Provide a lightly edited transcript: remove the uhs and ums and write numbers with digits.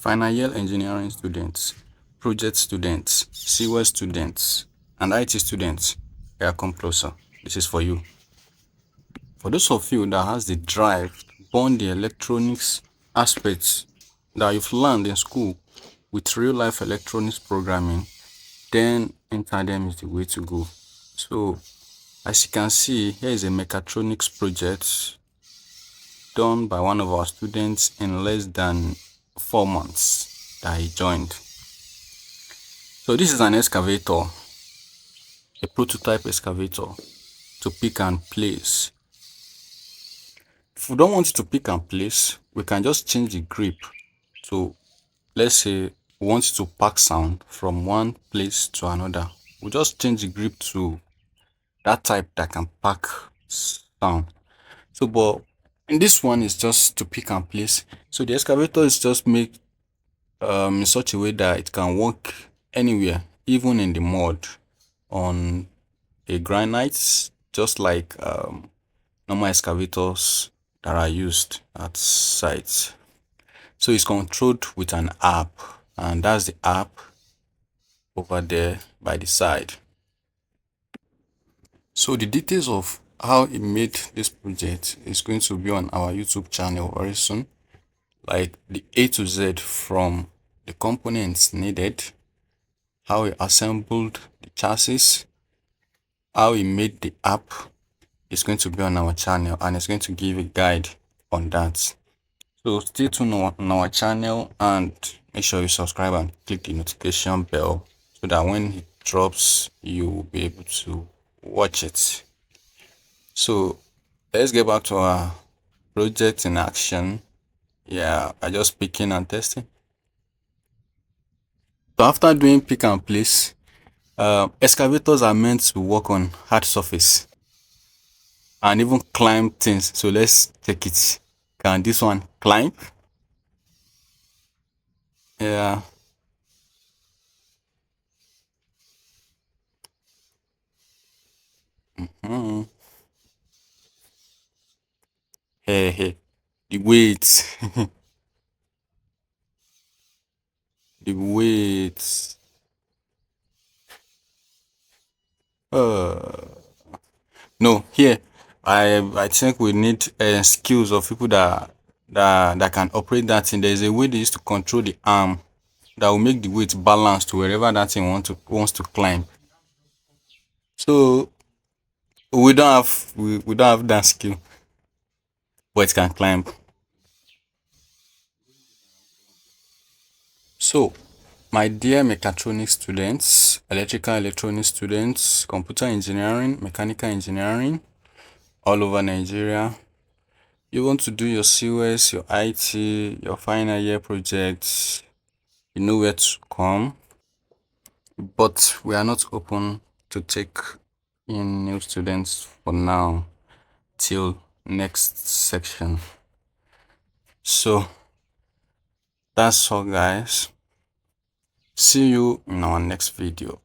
final year engineering students, project students, CWE students, and IT students, yeah, come closer. This is for you. For those of you that has the drive to bond the electronics aspects that you've learned in school with real-life electronics programming, then Interdem is the way to go. So, as you can see, here is a mechatronics project done by one of our students in less than 4 months that he joined. So this is an excavator, a prototype excavator to pick and place. If we don't want it to pick and place, we can just change the grip to, let's say, we want it to pack sound from one place to another. We just change the grip to that type that can pack sound. So, but in this one is just to pick and place. So the excavator is just made in such a way that it can work anywhere, even in the mud, on a granite, just like normal excavators that are used at sites. So it's controlled with an app, and that's the app over there by the side. So the details of how he made this project is going to be on our YouTube channel very soon, like the A to Z from the components needed, how he assembled the chassis, how he made the app is going to be on our channel, and it's going to give a guide on that. So stay tuned on our channel and make sure you subscribe and click the notification bell so that when it drops, you will be able to watch it. So let's get back to our project in action. Yeah, I just picking and testing. So after doing pick and place, excavators are meant to work on hard surface and even climb things. So let's take it. Can this one climb? Yeah. Mm-hmm. Hey, hey. The weight. The weight. Uh, no, here I think we need skills of people that can operate that thing. There's a way they used to control the arm that will make the weight balanced to wherever that thing wants to climb. So we don't have that skill, but it can climb. So, my dear mechatronics students, electrical electronics students, computer engineering, mechanical engineering, all over Nigeria, you want to do your COS, your IT, your final year projects, you know where to come. But we are not open to take in new students for now till next section. So that's all, guys. See you in our next video.